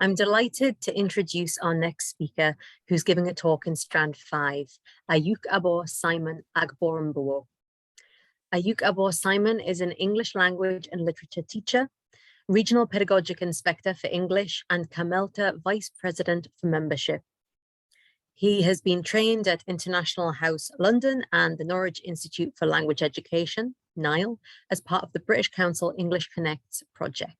I'm delighted to introduce our next speaker, who's giving a talk in Strand 5, Ayuk Abor Simon Agborambuo. Ayuk Abor Simon is an English language and literature teacher, Regional Pedagogic Inspector for English, and CAMELTA Vice President for Membership. He has been trained at International House London and the Norwich Institute for Language Education, NILE, as part of the British Council English Connects project.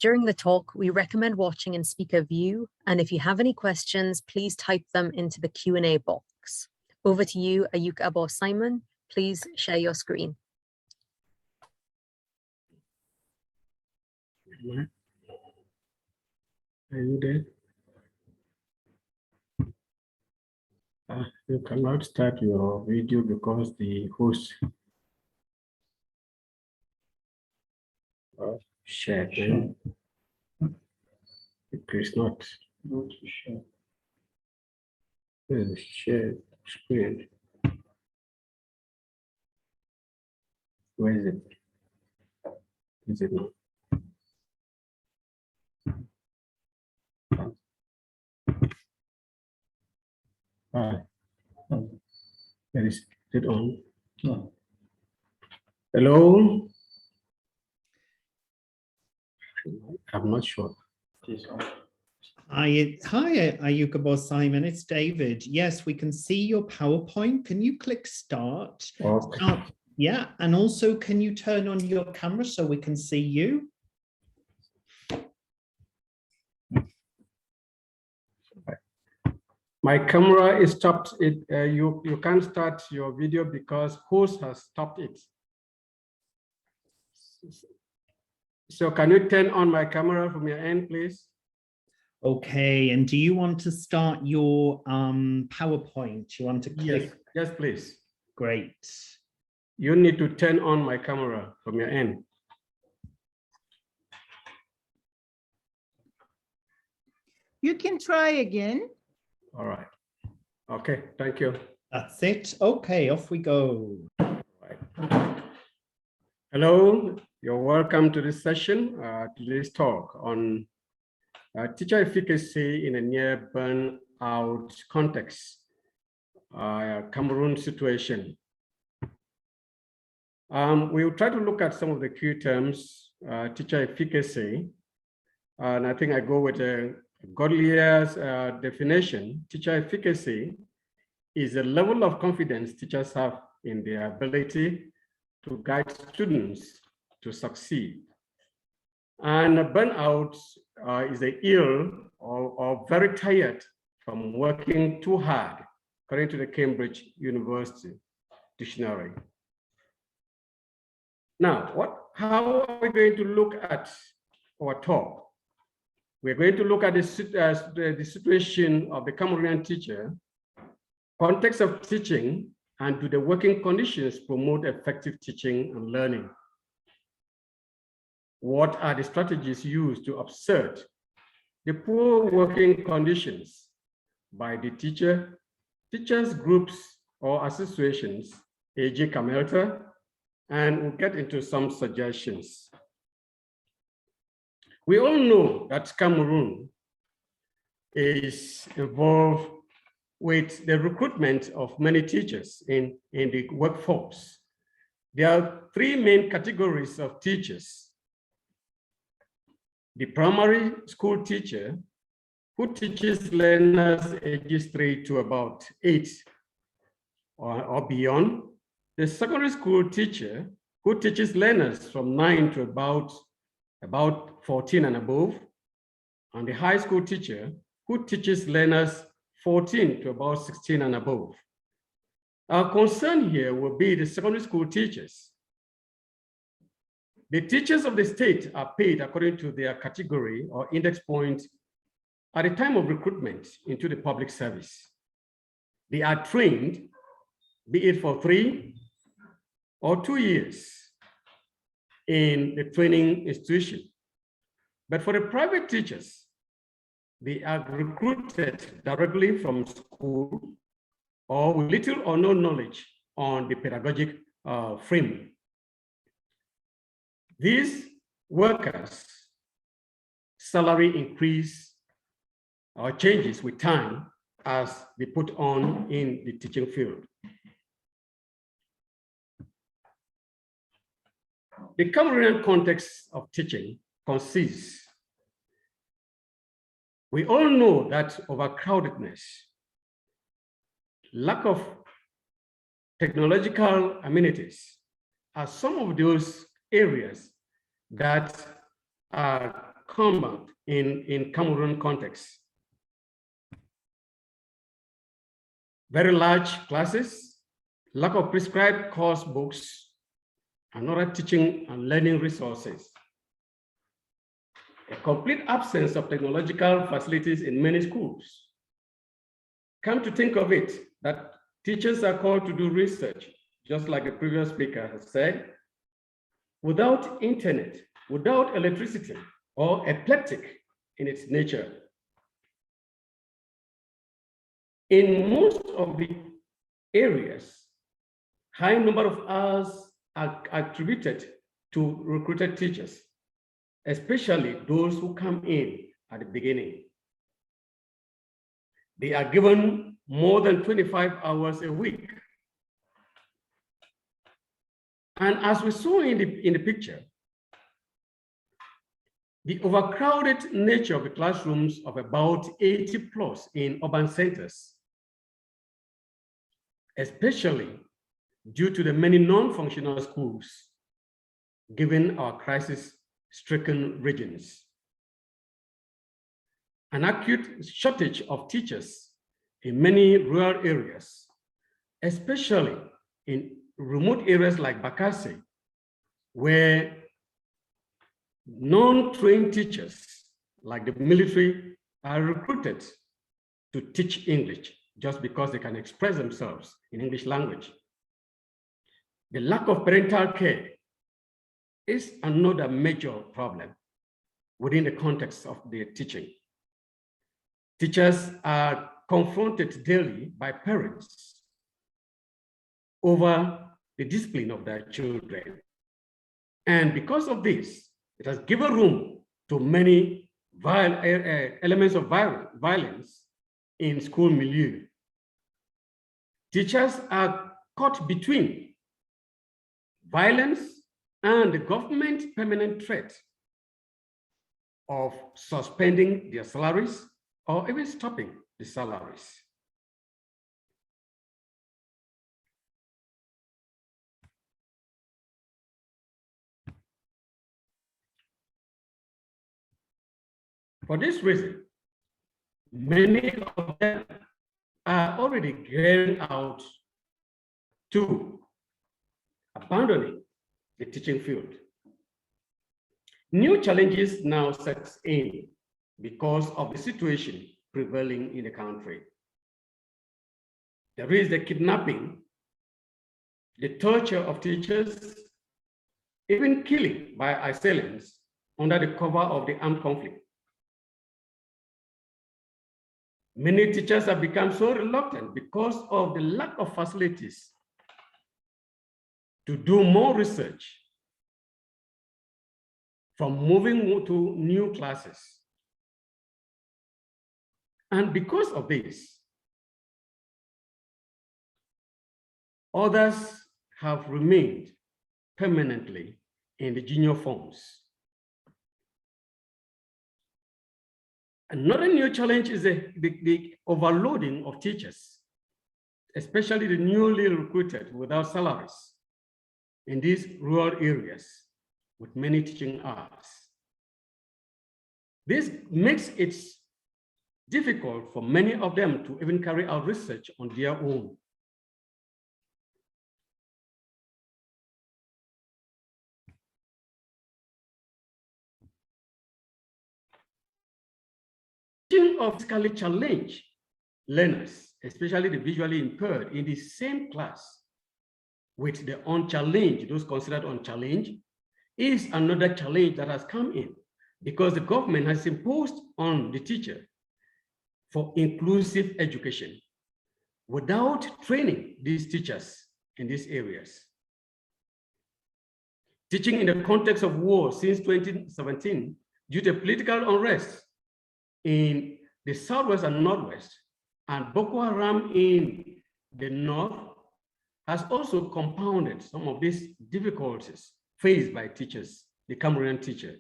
During the talk, we recommend watching in speaker view, and if you have any questions, please type them into the Q&A box. Over to you, Ayuk Abor Simon. Please share your screen. Are you there? You cannot start your video because the host shared. It is not share. Share screen. Where is it? Is it not? Where is it on? No. Hello? I'm not sure. Hi, Ayuk Abor Simon, it's David. Yes, we can see your PowerPoint. Can you click start? Okay. Start. Yeah, and also can you turn on your camera so we can see you? My camera is stopped. You can't start your video because host has stopped it. So can you turn on my camera from your end, please? Okay, and do you want to start your PowerPoint? You want to click? Yes, please. Great. You need to turn on my camera from your end. You can try again. All right. Okay, thank you. That's it. Okay, off we go. Right. Hello, you're welcome to this session, to this talk on teacher efficacy in a near burnout context, Cameroon situation. We will try to look at some of the key terms, teacher efficacy, and I think I go with Godlier's definition. Teacher efficacy is a level of confidence teachers have in their ability to guide students to succeed. And a burnout is a ill or very tired from working too hard, according to the Cambridge University Dictionary. Now, how are we going to look at our talk? We're going to look at the situation of the Cameroonian teacher, context of teaching, and do the working conditions promote effective teaching and learning? What are the strategies used to offset the poor working conditions by the teachers groups or associations, e.g. CAMELTA, and we'll get into some suggestions. We all know that Cameroon is involved with the recruitment of many teachers in the workforce. There are three main categories of teachers. The primary school teacher, who teaches learners ages 3 to about 8 or beyond. The secondary school teacher, who teaches learners from 9 to about 14 and above. And the high school teacher, who teaches learners 14 to about 16 and above. Our concern here will be the secondary school teachers. The teachers of the state are paid according to their category or index point at the time of recruitment into the public service. They are trained, be it for 3 or 2 years in the training institution. But for the private teachers, they are recruited directly from school or with little or no knowledge on the pedagogic frame. These workers salary increase or changes with time as they put on in the teaching field. The Cameroonian context of teaching consists, we all know that overcrowdedness, lack of technological amenities are some of those areas that are common in Cameroon context. Very large classes, lack of prescribed course books, and other teaching and learning resources. A complete absence of technological facilities in many schools. Come to think of it, that teachers are called to do research, just like the previous speaker has said, without internet, without electricity, or eclectic in its nature. In most of the areas, high number of hours are attributed to recruited teachers, especially those who come in at the beginning. They are given more than 25 hours a week. And as we saw in the picture, the overcrowded nature of the classrooms of about 80 plus in urban centers, especially due to the many non-functional schools, given our crisis-stricken regions. An acute shortage of teachers in many rural areas, especially in remote areas like Bakassi, where non-trained teachers, like the military, are recruited to teach English just because they can express themselves in English language. The lack of parental care is another major problem within the context of their teaching. Teachers are confronted daily by parents over the discipline of their children. And because of this, it has given room to many elements of violence in school milieu. Teachers are caught between violence and the government permanent threat of suspending their salaries or even stopping the salaries. For this reason, many of them are already gearing out to abandoning the teaching field. New challenges now set in because of the situation prevailing in the country. There is the kidnapping, the torture of teachers, even killing by assailants under the cover of the armed conflict. Many teachers have become so reluctant because of the lack of facilities to do more research from moving to new classes. And because of this, others have remained permanently in the junior forms. Another new challenge is the overloading of teachers, especially the newly recruited without salaries in these rural areas with many teaching hours. This makes it difficult for many of them to even carry out research on their own. Teaching of physically challenged learners, especially the visually impaired, in the same class with the unchallenged, those considered unchallenged, is another challenge that has come in because the government has imposed on the teacher for inclusive education without training these teachers in these areas. Teaching in the context of war since 2017, due to political unrest in the Southwest and Northwest, and Boko Haram in the North has also compounded some of these difficulties faced by teachers, the Cameroonian teacher.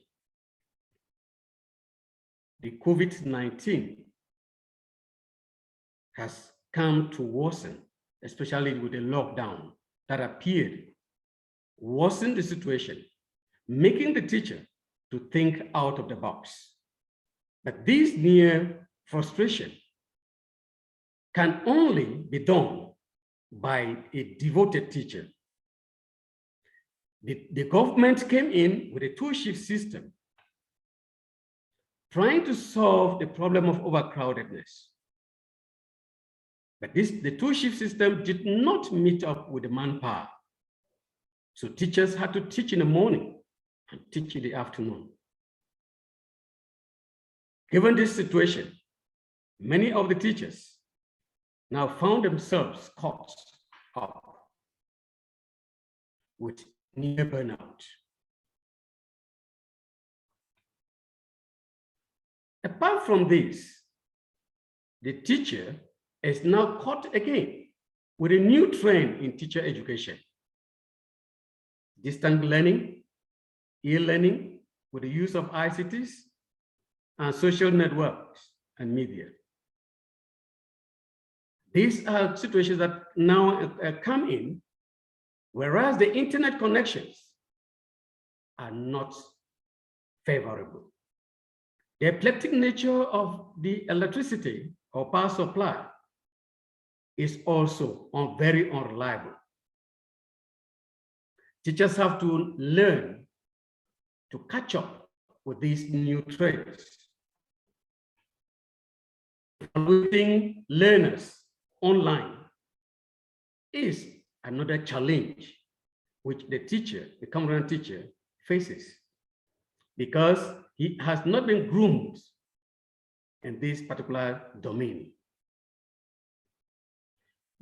The COVID-19 has come to worsen, especially with the lockdown that appeared, worsen the situation, making the teacher to think out of the box. But this near frustration can only be done by a devoted teacher. The government came in with a two-shift system, trying to solve the problem of overcrowdedness. But the two-shift system did not meet up with the manpower. So teachers had to teach in the morning and teach in the afternoon. Given this situation, many of the teachers now found themselves caught up with near burnout. Apart from this, the teacher is now caught again with a new trend in teacher education. Distant learning, e-learning with the use of ICTs and social networks and media. These are situations that now come in, whereas the internet connections are not favorable. The eclectic nature of the electricity or power supply is also very unreliable. Teachers have to learn to catch up with these new trends. Evaluating learners online is another challenge which the teacher, the Cameroonian teacher, faces because he has not been groomed in this particular domain.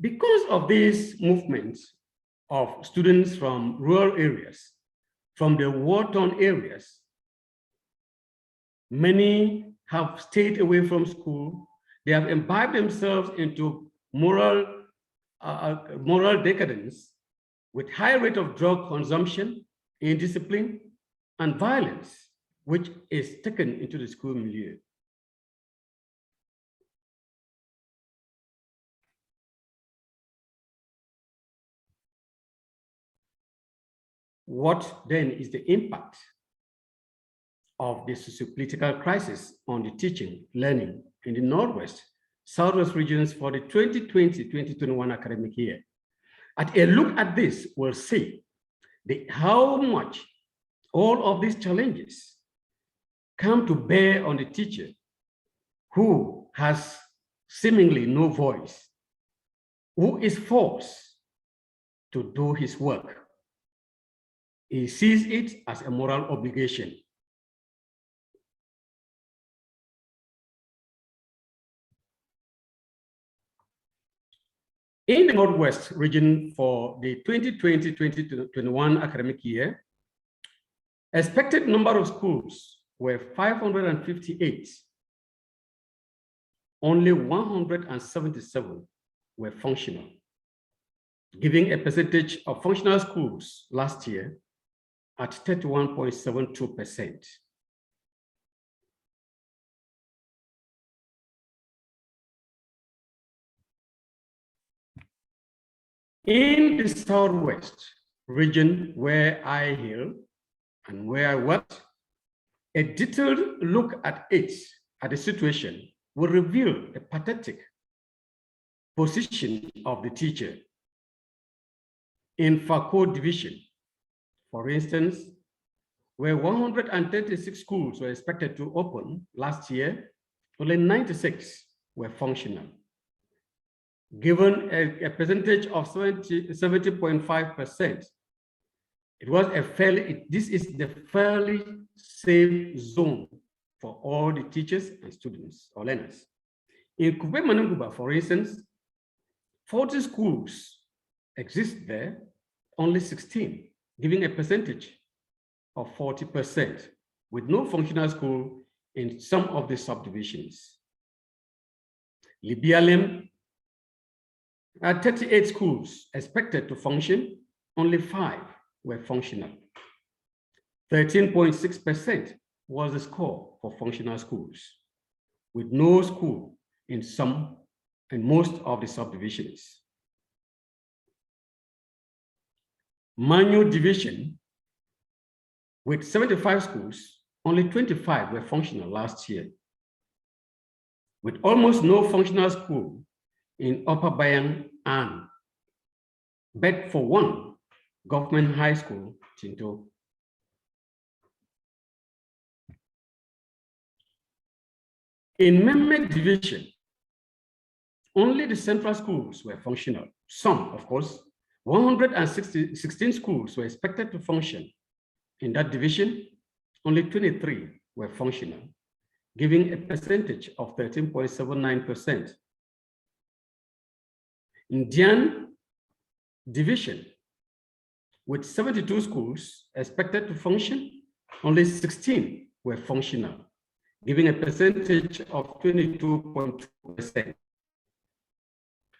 Because of this movement of students from rural areas, from the war-torn areas, many have stayed away from school. They have imbibed themselves into moral decadence with high rate of drug consumption, indiscipline, and violence, which is taken into the school milieu. What then is the impact of the sociopolitical crisis on the teaching, learning in the Northwest, Southwest regions for the 2020-2021 academic year? At a look at this, we'll see how much all of these challenges come to bear on the teacher who has seemingly no voice, who is forced to do his work. He sees it as a moral obligation. In the Northwest region for the 2020-2021 academic year, expected number of schools were 558. Only 177 were functional, giving a percentage of functional schools last year at 31.72%. In the Southwest region where I hail and where I worked, a detailed look at the situation, will reveal the pathetic position of the teacher. In Infarco division, for instance, where 136 schools were expected to open last year, only 96 were functional. Given a percentage of 70.5%, this is the fairly safe zone for all the teachers and students or learners. In Kupe Manunguba, for instance, 40 schools exist there, only 16, giving a percentage of 40%. with no functional school in some of the subdivisions. Libialem had 38 schools expected to function, only 5 were functional. 13.6% was the score for functional schools, with no school in some and most of the subdivisions. Manual division, with 75 schools, only 25 were functional last year, with almost no functional school in Upper Bayang and but for one government high school, Tinto. In Meme division, only the central schools were functional. Some, of course, 116 schools were expected to function. In that division, only 23 were functional, giving a percentage of 13.79%. In Dian division, with 72 schools expected to function, only 16 were functional, giving a percentage of 22.2%.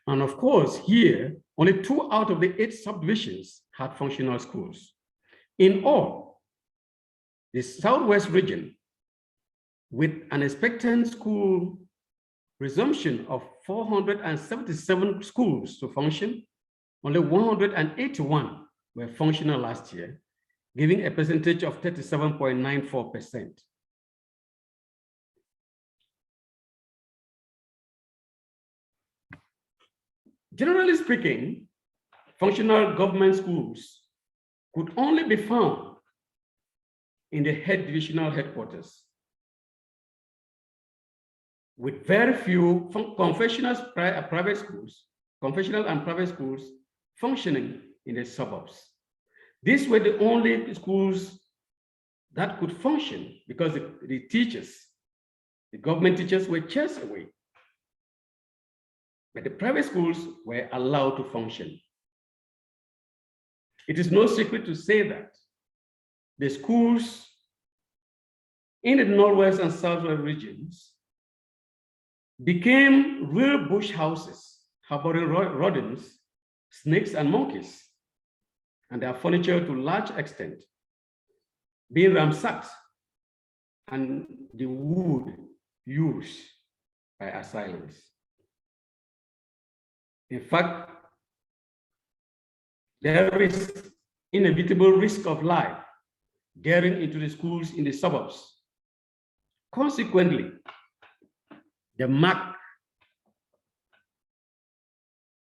And of course, here, only 2 out of the 8 subdivisions had functional schools. In all, the Southwest region, with an expectant school resumption of 477 schools to function, only 181 were functional last year, giving a percentage of 37.94%. Generally speaking, functional government schools could only be found in the divisional headquarters, with very few confessional private schools, confessional and private schools functioning in the suburbs. These were the only schools that could function because the teachers, the government teachers, were chased away. But the private schools were allowed to function. It is no secret to say that the schools in the Northwest and Southwest regions became real bush houses, harboring rodents, snakes, and monkeys, and their furniture to a large extent being ransacked, and the wood used by assailants. In fact, there is inevitable risk of life getting into the schools in the suburbs. Consequently, the mark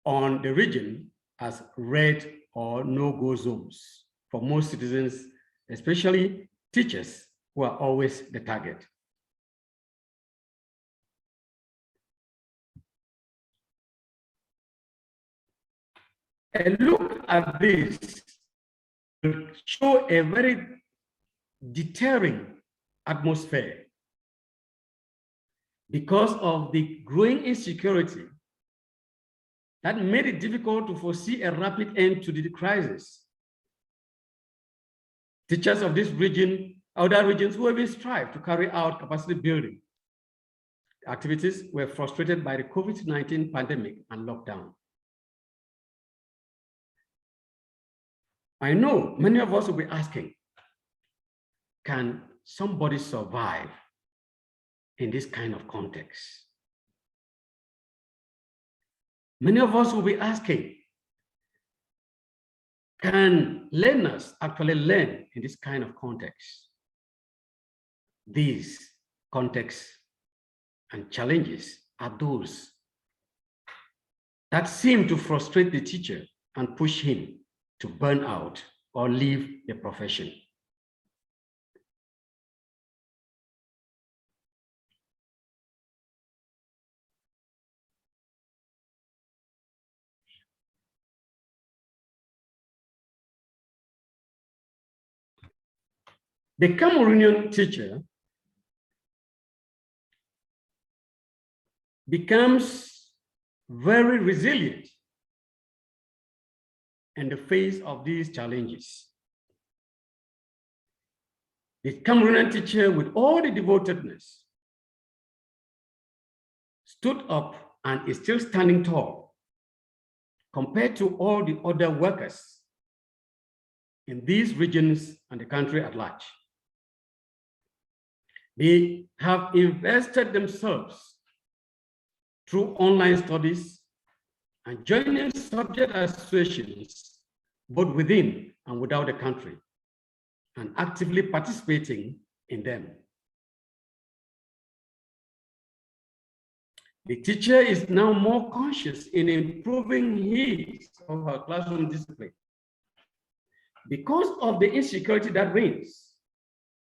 on the region as red or no-go zones for most citizens, especially teachers, who are always the target. A look at this will show a very deterring atmosphere because of the growing insecurity that made it difficult to foresee a rapid end to the crisis. Teachers of this region, other regions who have strived to carry out capacity building activities were frustrated by the COVID-19 pandemic and lockdown. I know many of us will be asking, can somebody survive in this kind of context? Many of us will be asking, can learners actually learn in this kind of context? These contexts and challenges are those that seem to frustrate the teacher and push him to burn out or leave the profession. The Cameroonian teacher becomes very resilient in the face of these challenges. The Cameroonian teacher, with all the devotedness, stood up and is still standing tall compared to all the other workers in these regions and the country at large. They have invested themselves through online studies and joining subject associations, both within and without the country, and actively participating in them. The teacher is now more conscious in improving his or her classroom discipline. Because of the insecurity that reigns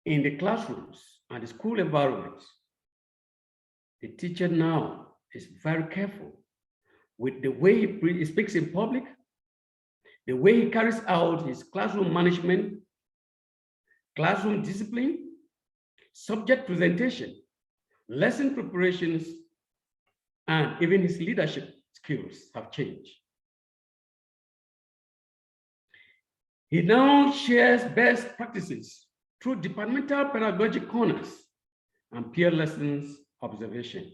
in the classrooms and the school environment, the teacher now is very careful with the way he speaks in public, the way he carries out his classroom management, classroom discipline, subject presentation, lesson preparations, and even his leadership skills have changed. He now shares best practices through departmental pedagogic corners and peer lessons observation.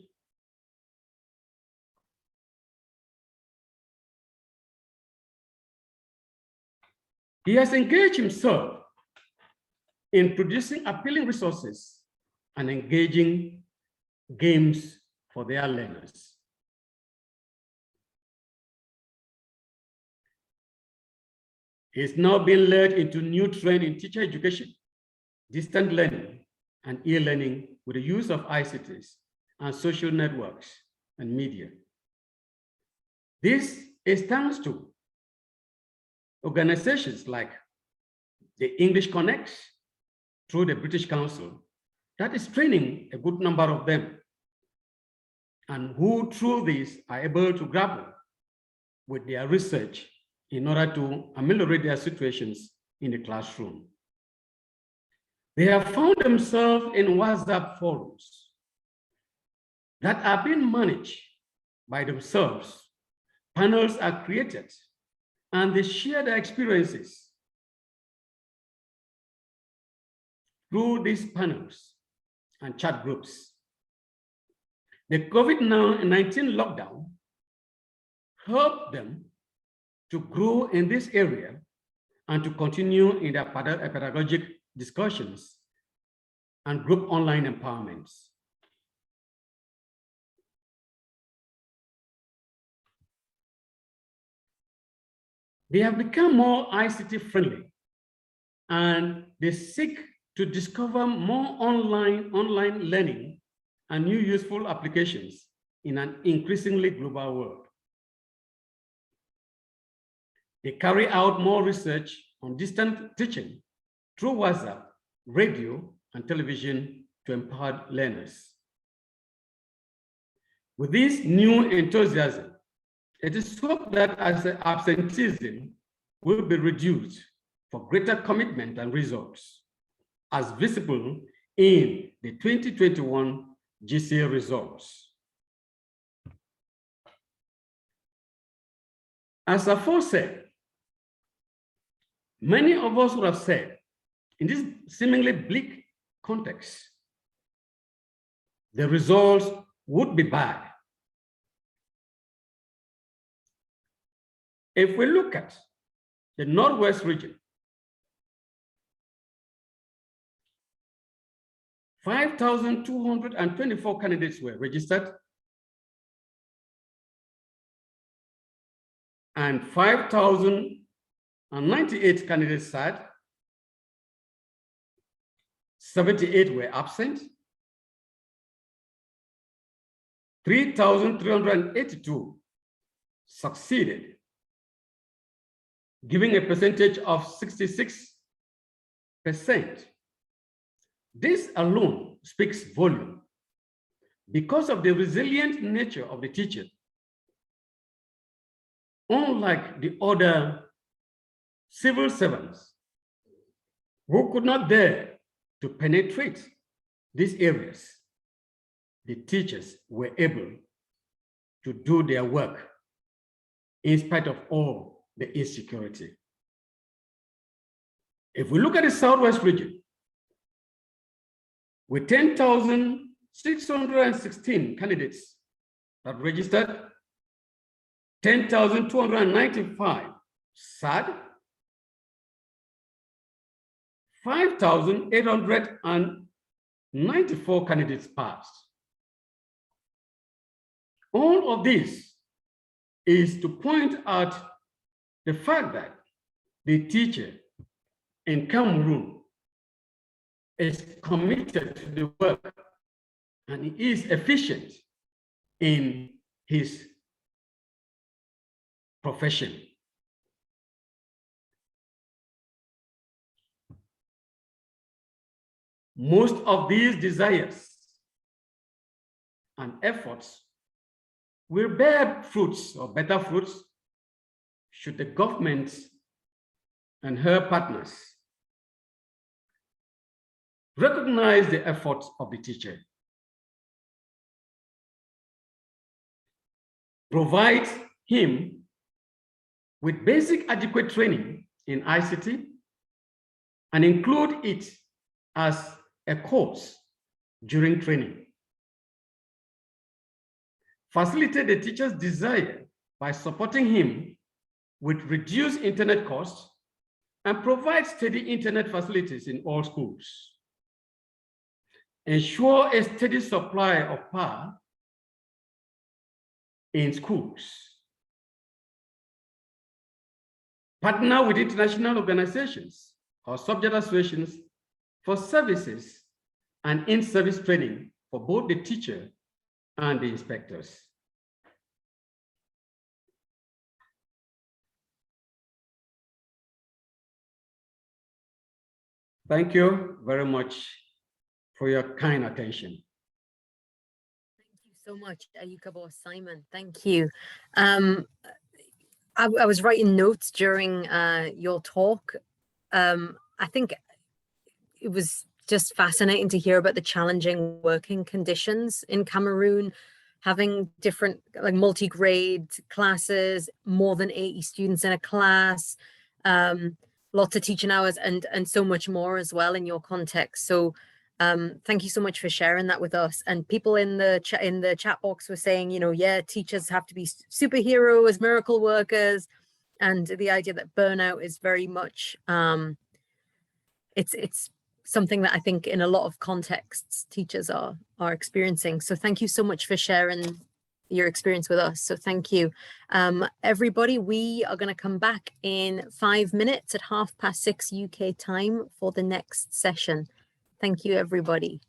He has engaged himself in producing appealing resources and engaging games for their learners. He's now being led into new trend in teacher education, distant learning, and e-learning with the use of ICTs and social networks and media. This is thanks to organizations like the English Connect through the British Council that is training a good number of them, and who through this are able to grapple with their research in order to ameliorate their situations in the classroom. They have found themselves in WhatsApp forums that are being managed by themselves. Panels are created and they share their experiences through these panels and chat groups. The COVID-19 lockdown helped them to grow in this area and to continue in their pedagogic discussions and group online empowerments. They have become more ICT friendly and they seek to discover more online learning and new useful applications in an increasingly global world. They carry out more research on distant teaching through WhatsApp, radio, and television to empower learners. With this new enthusiasm, it is hoped that as absenteeism will be reduced for greater commitment and results, as visible in the 2021 GCA results. As aforesaid, many of us would have said, in this seemingly bleak context, the results would be bad. If we look at the Northwest region, 5,224 candidates were registered and 5,098 candidates sat. 78 were absent. 3,382 succeeded, giving a percentage of 66%. This alone speaks volume because of the resilient nature of the teacher. Unlike the other civil servants who could not dare to penetrate these areas, the teachers were able to do their work in spite of all the insecurity. If we look at the Southwest region, with 10,616 candidates that registered, 10,295 sat, 5,894 candidates passed. All of this is to point out the fact that the teacher in Cameroon is committed to the work and he is efficient in his profession. Most of these desires and efforts will bear fruits or better fruits should the government and her partners recognize the efforts of the teacher, provide him with basic adequate training in ICT and include it as a course during training. Facilitate the teacher's desire by supporting him with reduced internet costs and provide steady internet facilities in all schools. Ensure a steady supply of power in schools. Partner with international organizations or subject associations for services and in-service training for both the teacher and the inspectors. Thank you very much for your kind attention. Thank you so much, Ayukabo Simon. Thank you. I was writing notes during your talk. I think it was just fascinating to hear about the challenging working conditions in Cameroon, having different like multi-grade classes, more than 80 students in a class, lots of teaching hours and so much more as well in your context. So thank you so much for sharing that with us. And people in the chat box were saying, you know, yeah, teachers have to be superheroes, miracle workers, and the idea that burnout is very much it's something that I think in a lot of contexts teachers are experiencing. So thank you so much for sharing your experience with us. So thank you. Everybody, we are going to come back in 5 minutes at 6:30 UK time for the next session. Thank you, everybody.